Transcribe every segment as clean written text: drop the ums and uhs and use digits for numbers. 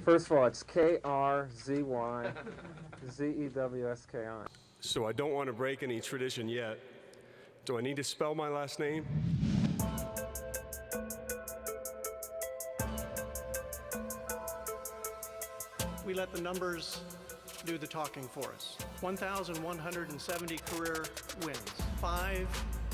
First of all, it's K-R-Z-Y-Z-E-W-S-K-I. So I don't want to break any tradition yet. Do I need to spell my last name? We let the numbers do the talking for us. 1,170 career wins, 5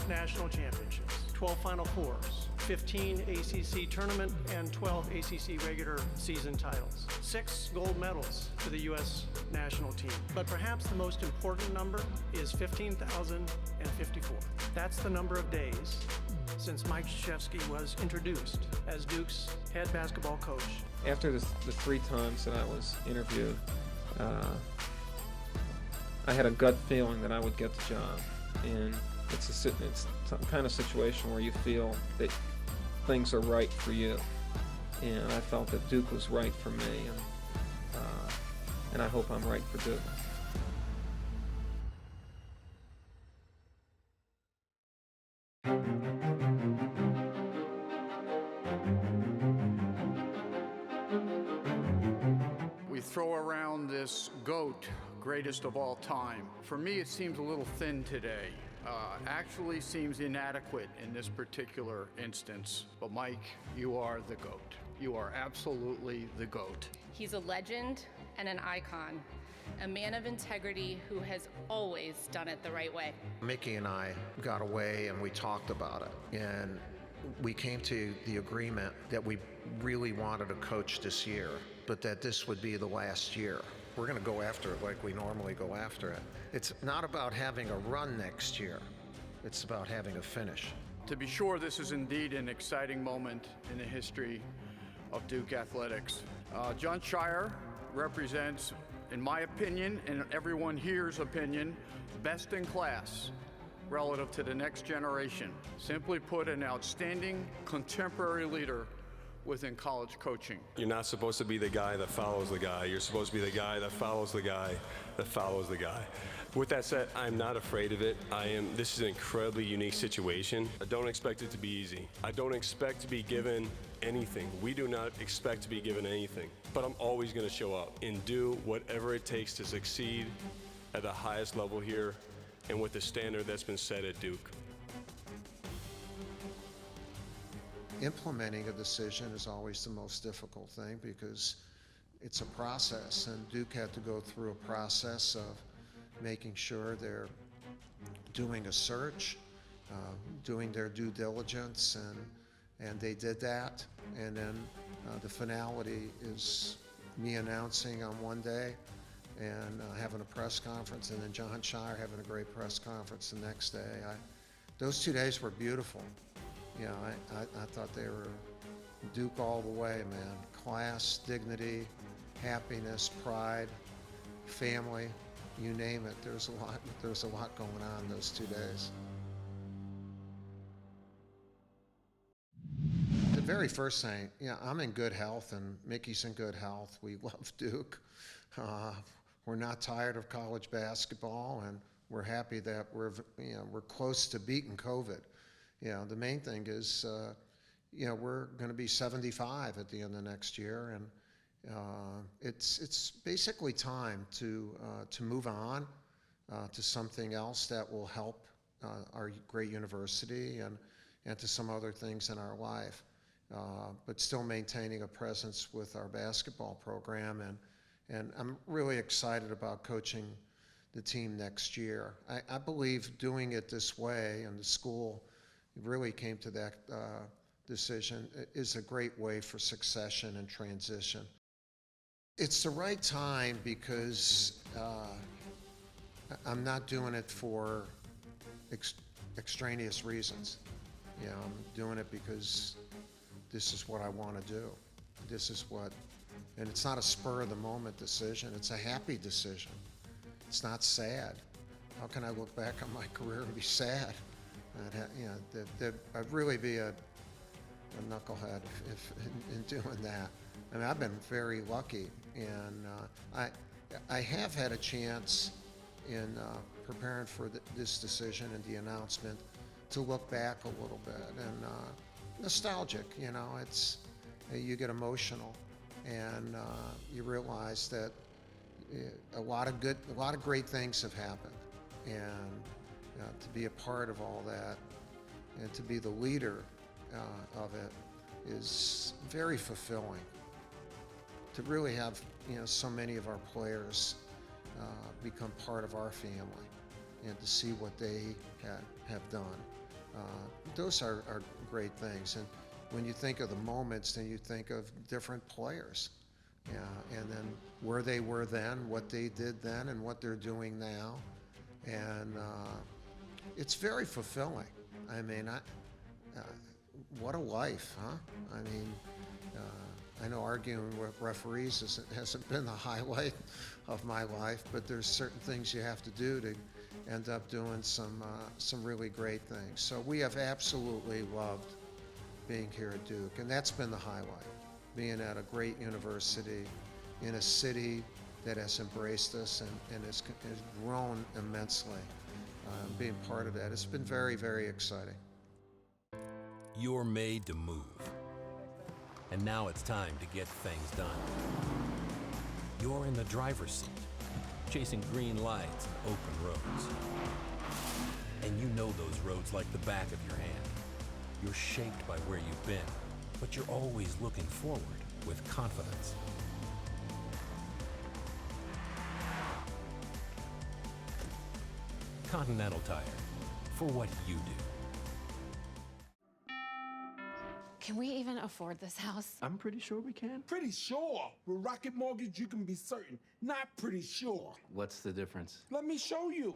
national championships, 12 Final Fours, 15 ACC tournament and 12 ACC regular season titles, 6 gold medals for the U.S. national team. But perhaps the most important number is 15,054. That's the number of days since Mike Krzyzewski was introduced as Duke's head basketball coach. After the 3 times that I was interviewed, I had a gut feeling that I would get the job. And it's some kind of situation where you feel that things are right for you. And I felt that Duke was right for me, and I hope I'm right for Duke. We throw around this GOAT, greatest of all time. For me, it seems a little thin today. Actually seems inadequate in this particular instance. But Mike, you are the GOAT. You are absolutely the GOAT. He's a legend and an icon, a man of integrity who has always done it the right way. Mickey and I got away and we talked about it. And we came to the agreement that we really wanted to coach this year, but that this would be the last year. We're going to go after it like we normally go after it. It's not about having a run next year. It's about having a finish. To be sure, this is indeed an exciting moment in the history of Duke athletics. Jon Scheyer represents, in my opinion, and everyone here's opinion, best in class relative to the next generation. Simply put, an outstanding contemporary leader within college coaching. You're not supposed to be the guy that follows the guy. You're supposed to be the guy that follows the guy that follows the guy. With that said, I'm not afraid of it. This is an incredibly unique situation. I don't expect it to be easy. I don't expect to be given anything. We do not expect to be given anything. But I'm always going to show up and do whatever it takes to succeed at the highest level here and with the standard that's been set at Duke. Implementing a decision is always the most difficult thing because it's a process, and Duke had to go through a process of making sure they're doing a search, doing their due diligence, and they did that. And then the finality is me announcing on one day and having a press conference, and then Jon Scheyer having a great press conference the next day. Those 2 days were beautiful. You know, I thought they were Duke all the way, man. Class, dignity, happiness, pride, family, you name it. There's a lot going on those 2 days. The very first thing, I'm in good health and Mickey's in good health. We love Duke. We're not tired of college basketball, and we're happy that we're close to beating COVID. The main thing is, we're going to be 75 at the end of next year, and it's basically time to move on to something else that will help our great university and to some other things in our life, but still maintaining a presence with our basketball program, and I'm really excited about coaching the team next year. I believe doing it this way, and the school really came to that decision, is a great way for succession and transition. It's the right time because I'm not doing it for extraneous reasons. I'm doing it because this is what I want to do. And it's not a spur of the moment decision, it's a happy decision. It's not sad. How can I look back on my career and be sad? I'd really be a knucklehead if in doing that. I mean, I've been very lucky, and I have had a chance in preparing for this decision and the announcement to look back a little bit, and nostalgic. It's you get emotional and you realize that a lot of great things have happened, and to be a part of all that and to be the leader of it is very fulfilling. To really have so many of our players become part of our family, and to see what they have done, those are great things. And when you think of the moments, then you think of different players, and then where they were then, what they did then, and what they're doing now, and it's very fulfilling. I mean, what a life, huh? I mean, I know arguing with referees hasn't been the highlight of my life, but there's certain things you have to do to end up doing some really great things. So we have absolutely loved being here at Duke, and that's been the highlight. Being at a great university in a city that has embraced us and has grown immensely. Being part of that, it's been very, very exciting. You're made to move. And now it's time to get things done. You're in the driver's seat, chasing green lights and open roads. And you know those roads like the back of your hand. You're shaped by where you've been, but you're always looking forward with confidence. Continental Tire, for what you do. Can we even afford this house? I'm pretty sure we can. Pretty sure. With Rocket Mortgage, you can be certain. Not pretty sure. What's the difference? Let me show you.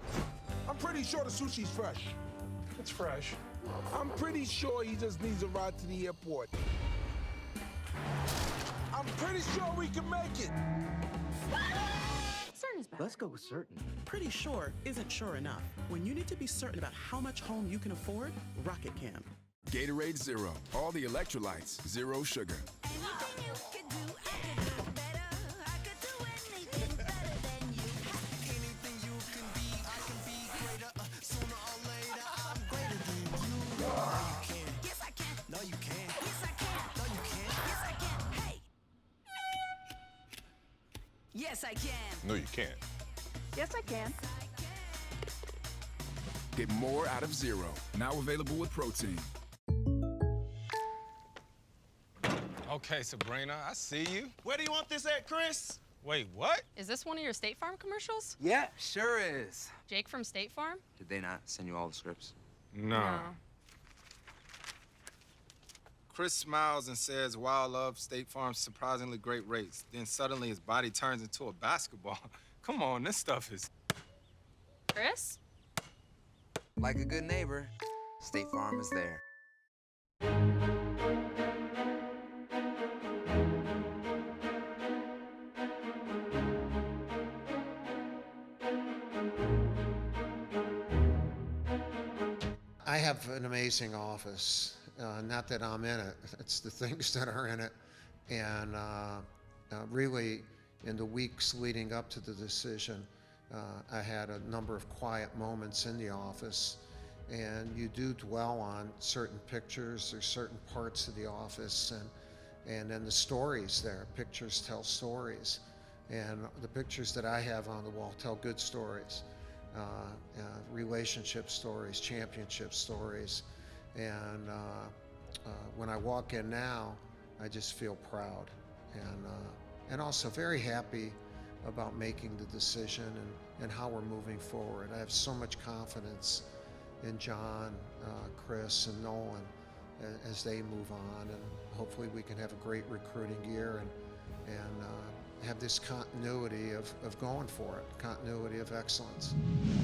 I'm pretty sure the sushi's fresh. It's fresh. I'm pretty sure he just needs a ride to the airport. I'm pretty sure we can make it. Certain is better. Let's go with certain. Pretty sure isn't sure enough. When you need to be certain about how much home you can afford, Rocket can. Gatorade Zero. All the electrolytes. Zero sugar. Yes, I can. No, you can't. Yes, I can. Get more out of Zero. Now available with protein. Okay, Sabrina, I see you. Where do you want this at, Chris? Wait, what? Is this one of your State Farm commercials? Yeah, sure is. Jake from State Farm? Did they not send you all the scripts? No. Chris smiles and says, "Wow, love State Farm's surprisingly great rates." Then suddenly his body turns into a basketball. Come on, this stuff is... Chris? Like a good neighbor, State Farm is there. I have an amazing office. Not that I'm in it, it's the things that are in it. And really, in the weeks leading up to the decision, I had a number of quiet moments in the office. And you do dwell on certain pictures or certain parts of the office, and then the stories there. Pictures tell stories. And the pictures that I have on the wall tell good stories. Relationship stories, championship stories. And when I walk in now, I just feel proud and also very happy about making the decision and how we're moving forward. I have so much confidence in John, Chris, and Nolan as they move on, and hopefully we can have a great recruiting year and have this continuity of going for it, continuity of excellence.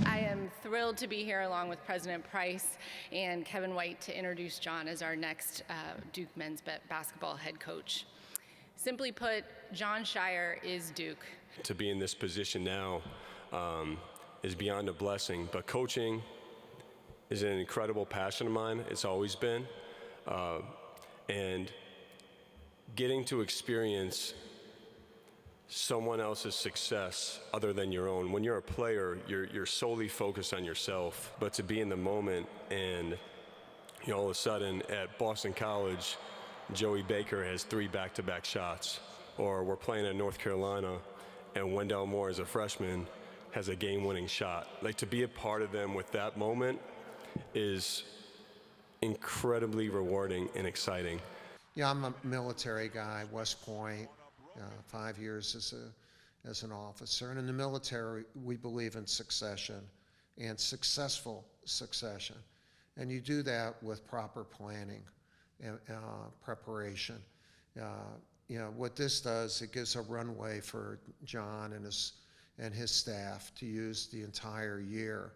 I am thrilled to be here along with President Price and Kevin White to introduce John as our next Duke men's basketball head coach. Simply put, Jon Scheyer is Duke. To be in this position now is beyond a blessing, but coaching is an incredible passion of mine. It's always been. And getting to experience someone else's success other than your own. When you're a player, you're solely focused on yourself. But to be in the moment and all of a sudden at Boston College, Joey Baker has 3 back-to-back shots. or we're playing at North Carolina and Wendell Moore as a freshman has a game-winning shot. Like, to be a part of them with that moment is incredibly rewarding and exciting. Yeah, I'm a military guy, West Point, 5 years as an officer. And in the military, we believe in succession and successful succession. And you do that with proper planning and preparation. You know, what this does, it gives a runway for John and his staff to use the entire year.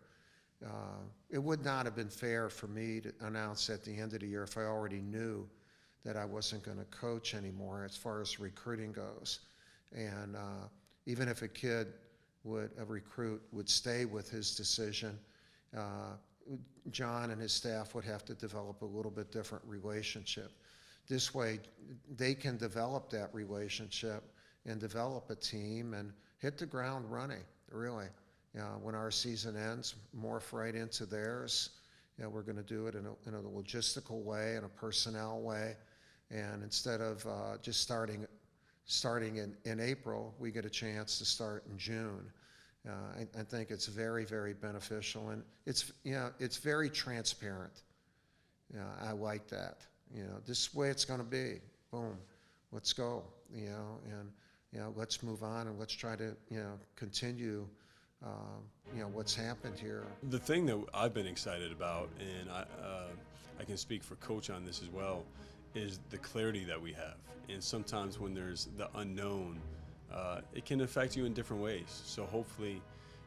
It would not have been fair for me to announce at the end of the year if I already knew that I wasn't going to coach anymore as far as recruiting goes. And even if a recruit would stay with his decision, John and his staff would have to develop a little bit different relationship. This way, they can develop that relationship and develop a team and hit the ground running, really. When our season ends, morph right into theirs. We're going to do it in a logistical way, in a personnel way. And instead of just starting in April, we get a chance to start in June. I think it's very, very beneficial, and it's very transparent. I like that. This is the way it's going to be. Boom, let's go. And let's move on and let's try to continue. What's happened here. The thing that I've been excited about, and I can speak for Coach on this as well, is the clarity that we have. And sometimes when there's the unknown, it can affect you in different ways. So hopefully,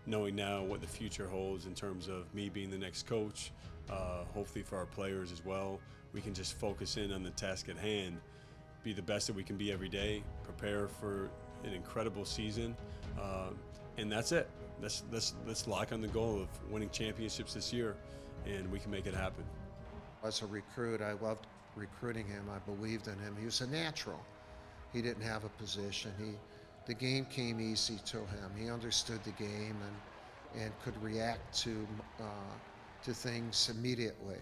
knowing now what the future holds in terms of me being the next coach, hopefully for our players as well, we can just focus in on the task at hand, be the best that we can be every day, prepare for an incredible season, and that's it. Let's lock on the goal of winning championships this year, and we can make it happen. As a recruit, I loved recruiting him. I believed in him. He was a natural. He didn't have a position. The game came easy to him. He understood the game and could react to things immediately.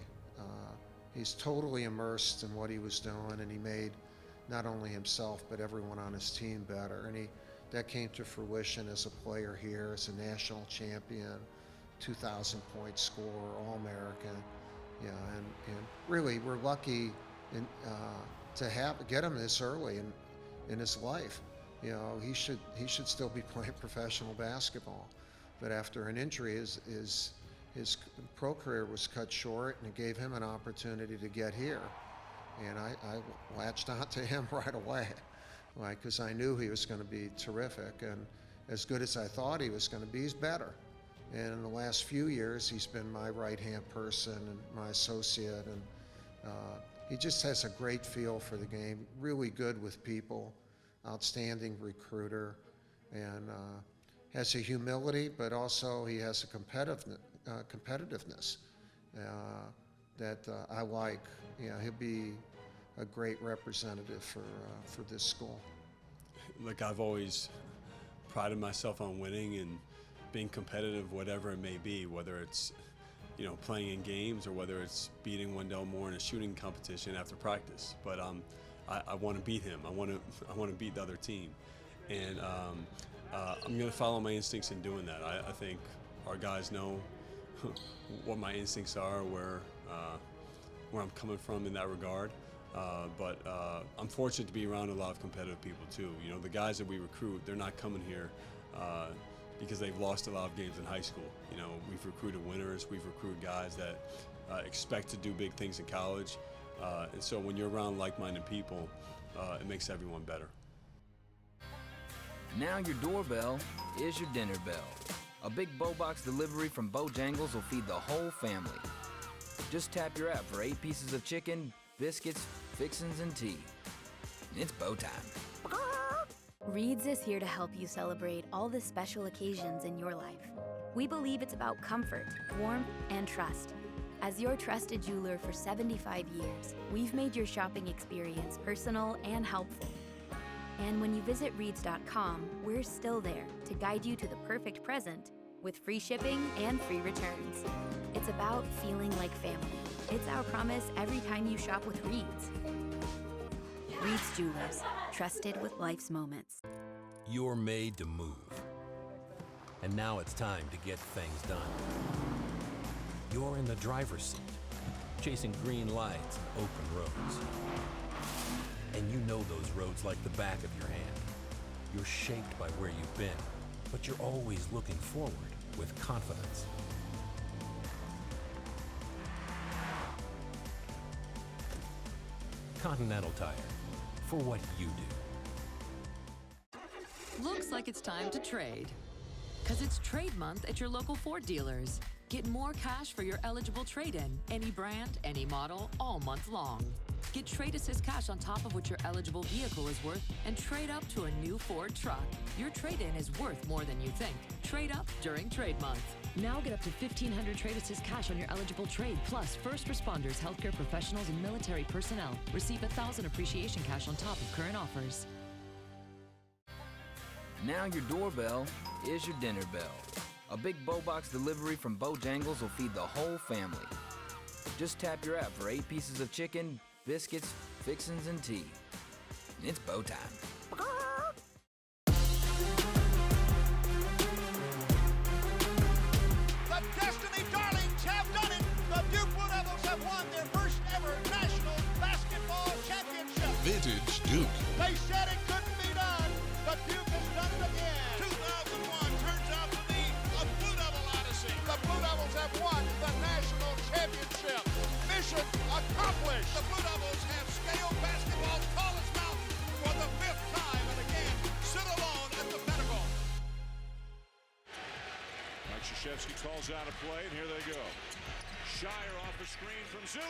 He's totally immersed in what he was doing, and he made not only himself but everyone on his team better. And that came to fruition as a player here, as a national champion, 2,000-point scorer, All-American. And really, we're lucky to get him this early in his life. He should still be playing professional basketball, but after an injury, his pro career was cut short, and it gave him an opportunity to get here. And I latched onto him right away, because I knew he was going to be terrific, and as good as I thought he was going to be, he's better. And in the last few years, he's been my right-hand person and my associate, and he just has a great feel for the game, really good with people, outstanding recruiter, and has a humility, but also he has a competitiveness that I like. He'll be a great representative for this school. Look, I've always prided myself on winning and being competitive, whatever it may be, whether it's playing in games or whether it's beating Wendell Moore in a shooting competition after practice. But I want to beat him. I want to beat the other team, and I'm going to follow my instincts in doing that. I think our guys know what my instincts are, where I'm coming from in that regard. But I'm fortunate to be around a lot of competitive people too. The guys that we recruit, they're not coming here because they've lost a lot of games in high school. We've recruited winners. We've recruited guys that expect to do big things in college. And so when you're around like-minded people, it makes everyone better. Now your doorbell is your dinner bell. A big Bo-Box delivery from Bojangles will feed the whole family. Just tap your app for 8 pieces of chicken, biscuits, fixins, and tea. It's Bo time. Reed's is here to help you celebrate all the special occasions in your life. We believe it's about comfort, warmth, and trust. As your trusted jeweler for 75 years, we've made your shopping experience personal and helpful. And when you visit Reeds.com, we're still there to guide you to the perfect present with free shipping and free returns. It's about feeling like family. It's our promise every time you shop with Reeds. Reed's Jewelers, trusted with life's moments. You're made to move. And now it's time to get things done. You're in the driver's seat, chasing green lights and open roads. And you know those roads like the back of your hand. You're shaped by where you've been, but you're always looking forward with confidence. Continental Tire, for what you do. Looks like it's time to trade. Because it's trade month at your local Ford dealers. Get more cash for your eligible trade-in. Any brand, any model, all month long. Get Trade Assist cash on top of what your eligible vehicle is worth and trade up to a new Ford truck. Your trade-in is worth more than you think. Trade up during trade month. Now get up to $1,500 Trade Assist cash on your eligible trade, plus first responders, healthcare professionals, and military personnel. Receive $1,000 appreciation cash on top of current offers. Now your doorbell is your dinner bell. A big Bobox delivery from Bojangles will feed the whole family. Just tap your app for 8 pieces of chicken, biscuits, fixins, and tea. It's Bo time. The Destiny Darlings have done it! The Duke Blue Devils have won their first ever national basketball championship! Vintage Duke. They said it couldn't be done, but Duke has done it again! 2001 turns out to be a Blue Devil odyssey! The Blue Devils have won the national championship! Mission accomplished! The Blue Devils have scaled basketball's tallest mountain for the 5th time and again sit alone at the pinnacle! Mike Krzyzewski calls out a play, and here they go. Shire off the screen from Zubin.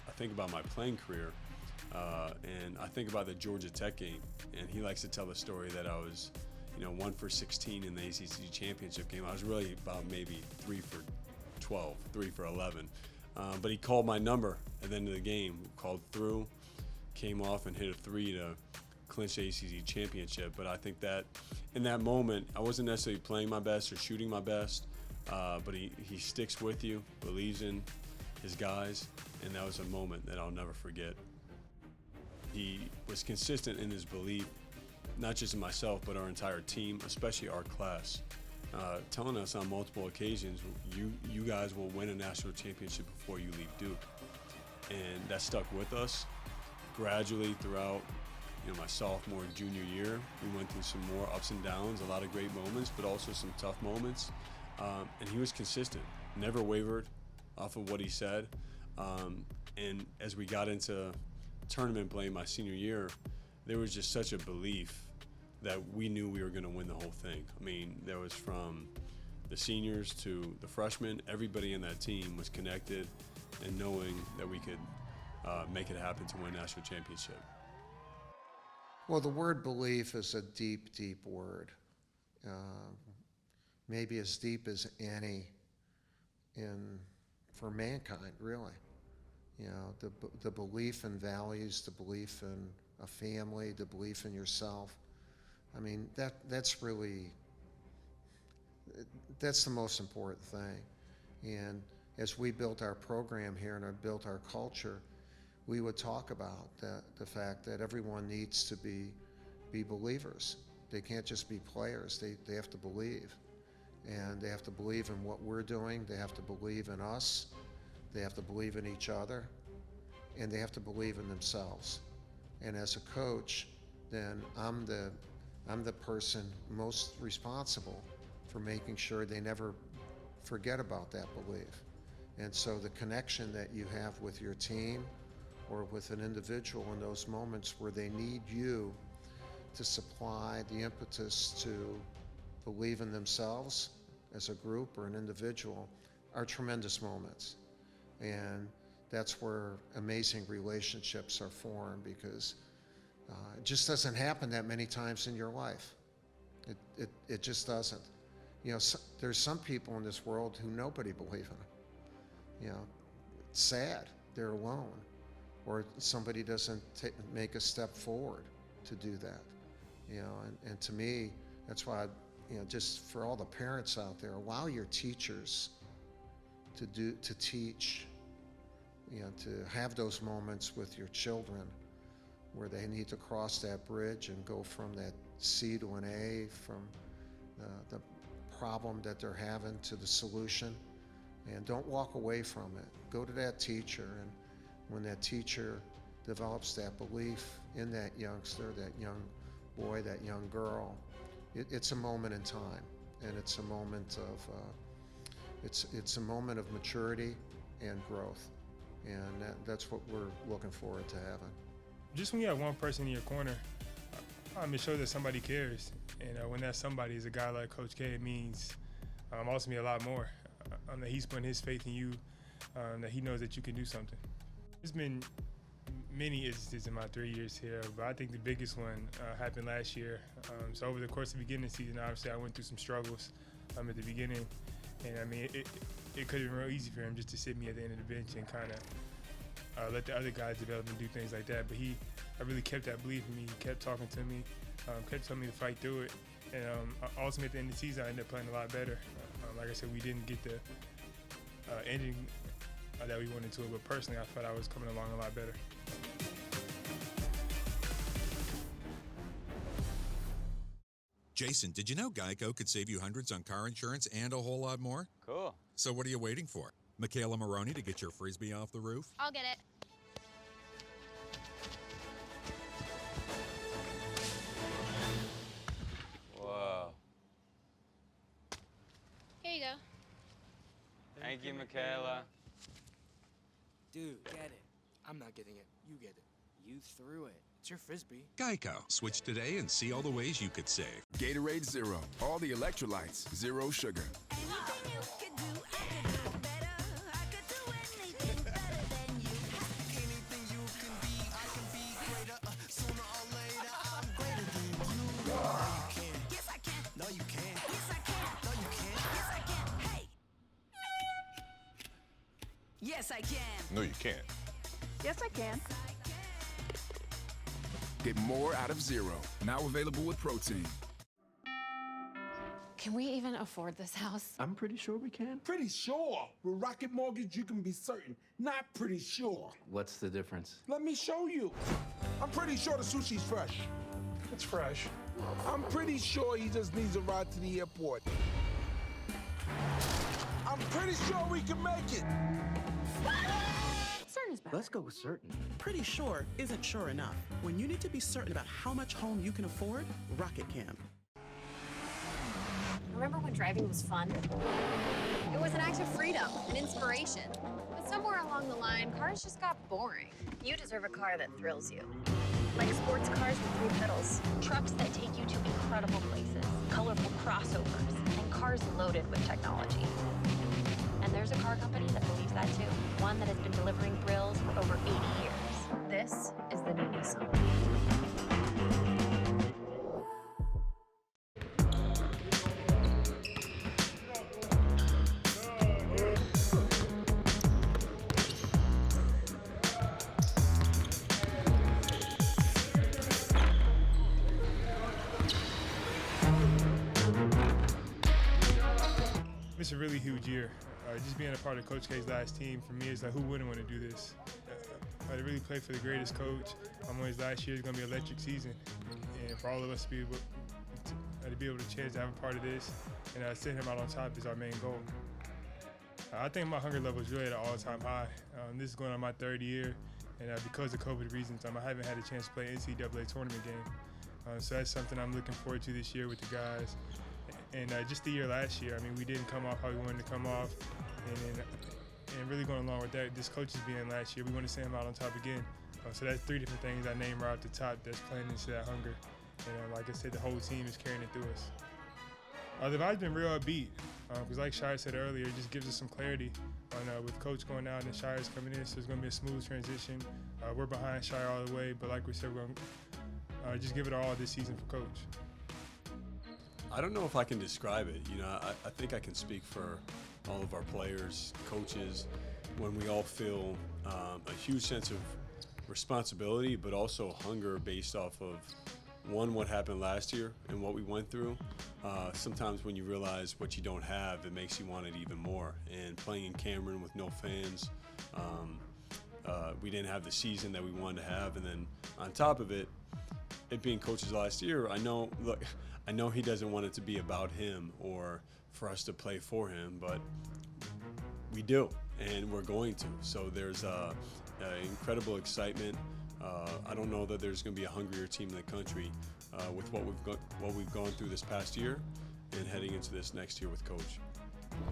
I think about my playing career, and I think about the Georgia Tech game, and he likes to tell the story that I was, 1 for 16 in the ACC championship game. I was really about maybe 3 for 12, 3 for 11. But he called my number at the end of the game, called through, came off and hit a 3 to clinch the ACC championship. But I think that in that moment, I wasn't necessarily playing my best or shooting my best, but he sticks with you, believes in his guys, and that was a moment that I'll never forget. He was consistent in his belief, not just in myself, but our entire team, especially our class, telling us on multiple occasions, you guys will win a national championship before you leave Duke. And that stuck with us gradually throughout my sophomore and junior year. We went through some more ups and downs, a lot of great moments, but also some tough moments. And he was consistent, never wavered off of what he said. And as we got into tournament play my senior year, there was just such a belief that we knew we were going to win the whole thing. I mean, there was from the seniors to the freshmen, everybody in that team was connected and knowing that we could make it happen to win a national championship. Well, the word belief is a deep, deep word. Maybe as deep as any for mankind, really. The belief in values, the belief in a family, the belief in yourself. I mean, that's the most important thing. And as we built our program here and built our culture, we would talk about the fact that everyone needs to be believers. They can't just be players. They have to believe. And they have to believe in what we're doing. They have to believe in us. They have to believe in each other. And they have to believe in themselves. And as a coach, then I'm the person most responsible for making sure they never forget about that belief. And so the connection that you have with your team or with an individual in those moments where they need you to supply the impetus to believe in themselves as a group or an individual are tremendous moments. And that's where amazing relationships are formed, because it just doesn't happen that many times in your life. It just doesn't. There's some people in this world who nobody believes in. It's sad. They're alone. Or somebody doesn't make a step forward to do that. And to me, that's why, just for all the parents out there, allow your teachers to teach to have those moments with your children where they need to cross that bridge and go from that C to an A, from the problem that they're having to the solution, and don't walk away from it. Go to that teacher, and when that teacher develops that belief in that youngster, that young boy, that young girl, it's a moment in time, and it's a moment of it's a moment of maturity and growth, and that's what we're looking forward to having. Just when you have one person in your corner, it shows that somebody cares, and when that somebody is a guy like Coach K, it means ultimately a lot more. That he's putting his faith in you, that he knows that you can do something. There's been many instances in my 3 years here, but I think the biggest one happened last year. So over the course of the beginning of the season, obviously I went through some struggles at the beginning, and I mean it could have been real easy for him just to sit me at the end of the bench and kind of let the other guys develop and do things like that. But I really kept that belief in me. He kept talking to me, kept telling me to fight through it, and ultimately at the end of the season I ended up playing a lot better. Like I said, we didn't get the ending that we wanted to, but personally I felt I was coming along a lot better. Jason, did you know Geico could save you hundreds on car insurance and a whole lot more? Cool. So what are you waiting for? Michaela Maroney to get your Frisbee off the roof? I'll get it. Whoa. Here you go. Thank you, Michaela. Dude, get it. I'm not getting it. You get it. You threw it. It's your Frisbee. Geico. Switch today and see all the ways you could save. Gatorade Zero. All the electrolytes. Zero sugar. Yes, I can. No, you can't. Yes, I can. Get more out of Zero. Now available with protein. Can we even afford this house? I'm pretty sure we can. Pretty sure. With Rocket Mortgage, you can be certain. Not pretty sure. What's the difference? Let me show you. I'm pretty sure the sushi's fresh. It's fresh. I'm pretty sure he just needs a ride to the airport. I'm pretty sure we can make it. Certain is better. Let's go with certain. Pretty sure isn't sure enough. When you need to be certain about how much home you can afford, Rocket can. Remember when driving was fun? It was an act of freedom, an inspiration. But somewhere along the line, cars just got boring. You deserve a car that thrills you. Like sports cars with 3 pedals, trucks that take you to incredible places, colorful crossovers, and cars loaded with technology. And there's a car company that believes that too. One that has been delivering thrills for over 80 years. This is the new Nissan. It's a really huge year. Just being a part of Coach K's last team, for me, is like, who wouldn't want to do this? To really play for the greatest coach on his last year is going to be an electric season. And for all of us to be able to chance to have a part of this and send him out on top is our main goal. I think my hunger level is really at an all-time high. This is going on my 3rd year, and because of COVID reasons, I haven't had a chance to play an NCAA tournament game. So that's something I'm looking forward to this year with the guys. And just the year last year, we didn't come off how we wanted to come off. And really going along with that, this coach is being last year, we want to send him out on top again. So that's 3 different things I named right at the top that's playing into that hunger. And like I said, the whole team is carrying it through us. The vibe's been real upbeat, because like Shire said earlier, it just gives us some clarity on with Coach going out and Shire's coming in, so it's going to be a smooth transition. We're behind Shire all the way, but like we said, we're going to just give it all this season for Coach. I don't know if I can describe it. I think I can speak for all of our players, coaches, when we all feel a huge sense of responsibility, but also hunger based off of, one, what happened last year and what we went through. Sometimes when you realize what you don't have, it makes you want it even more. And playing in Cameron with no fans, we didn't have the season that we wanted to have, and then on top of it being coaches last year, I know he doesn't want it to be about him or for us to play for him, but we do, and we're going to. So there's incredible excitement. I don't know that there's going to be a hungrier team in the country with what we've gone through this past year and heading into this next year with Coach.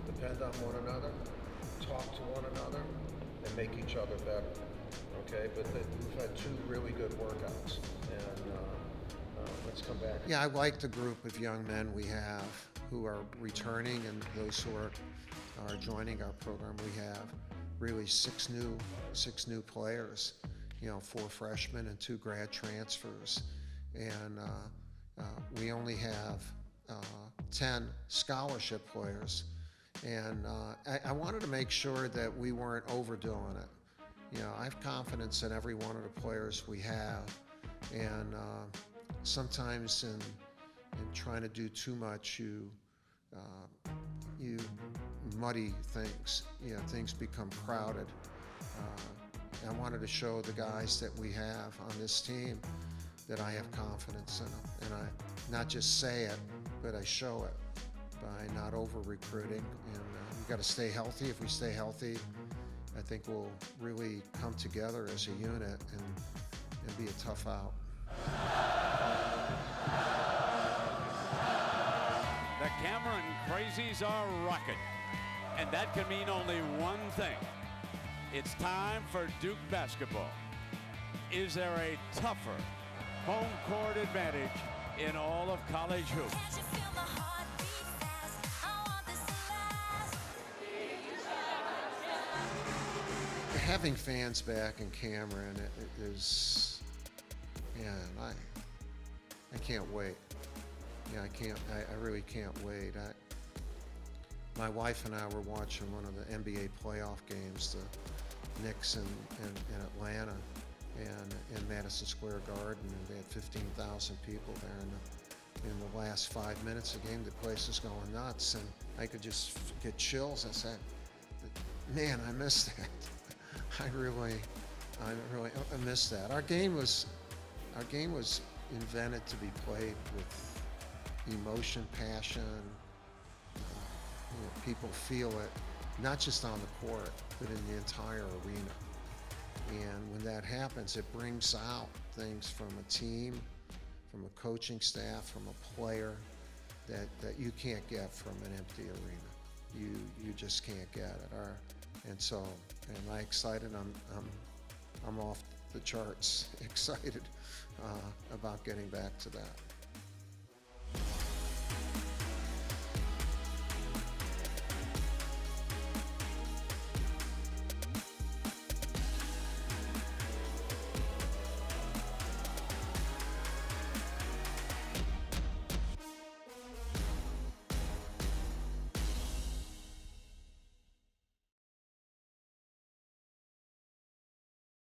Depend on one another, talk to one another, and make each other better. Okay, but we've had 2 really good workouts, and let's come back. Yeah, I like the group of young men we have who are returning, and those who are joining our program. We have really 6 new players. 4 freshmen and 2 grad transfers, and we only have 10 scholarship players. And I wanted to make sure that we weren't overdoing it. I have confidence in every one of the players we have, and sometimes in trying to do too much, you muddy things. Things become crowded. I wanted to show the guys that we have on this team that I have confidence in them, and I not just say it, but I show it by not over-recruiting. And we've got to stay healthy. If we stay healthy, I think we'll really come together as a unit and be a tough out. The Cameron Crazies are rocking, and that can mean only one thing. It's time for Duke basketball. Is there a tougher home court advantage in all of college hoops? Having fans back in Cameron is, man, I can't wait. I really can't wait. My wife and I were watching one of the NBA playoff games, the Knicks in Atlanta, and in Madison Square Garden, and they had 15,000 people there. In the last 5 minutes of the game, the place is going nuts, and I could just get chills. I said, man, I missed that. I really missed that. Our game was invented to be played with emotion, passion. People feel it, not just on the court, but in the entire arena. And when that happens, it brings out things from a team, from a coaching staff, from a player that you can't get from an empty arena. You just can't get it. And so, am I excited? I'm off the charts excited about getting back to that.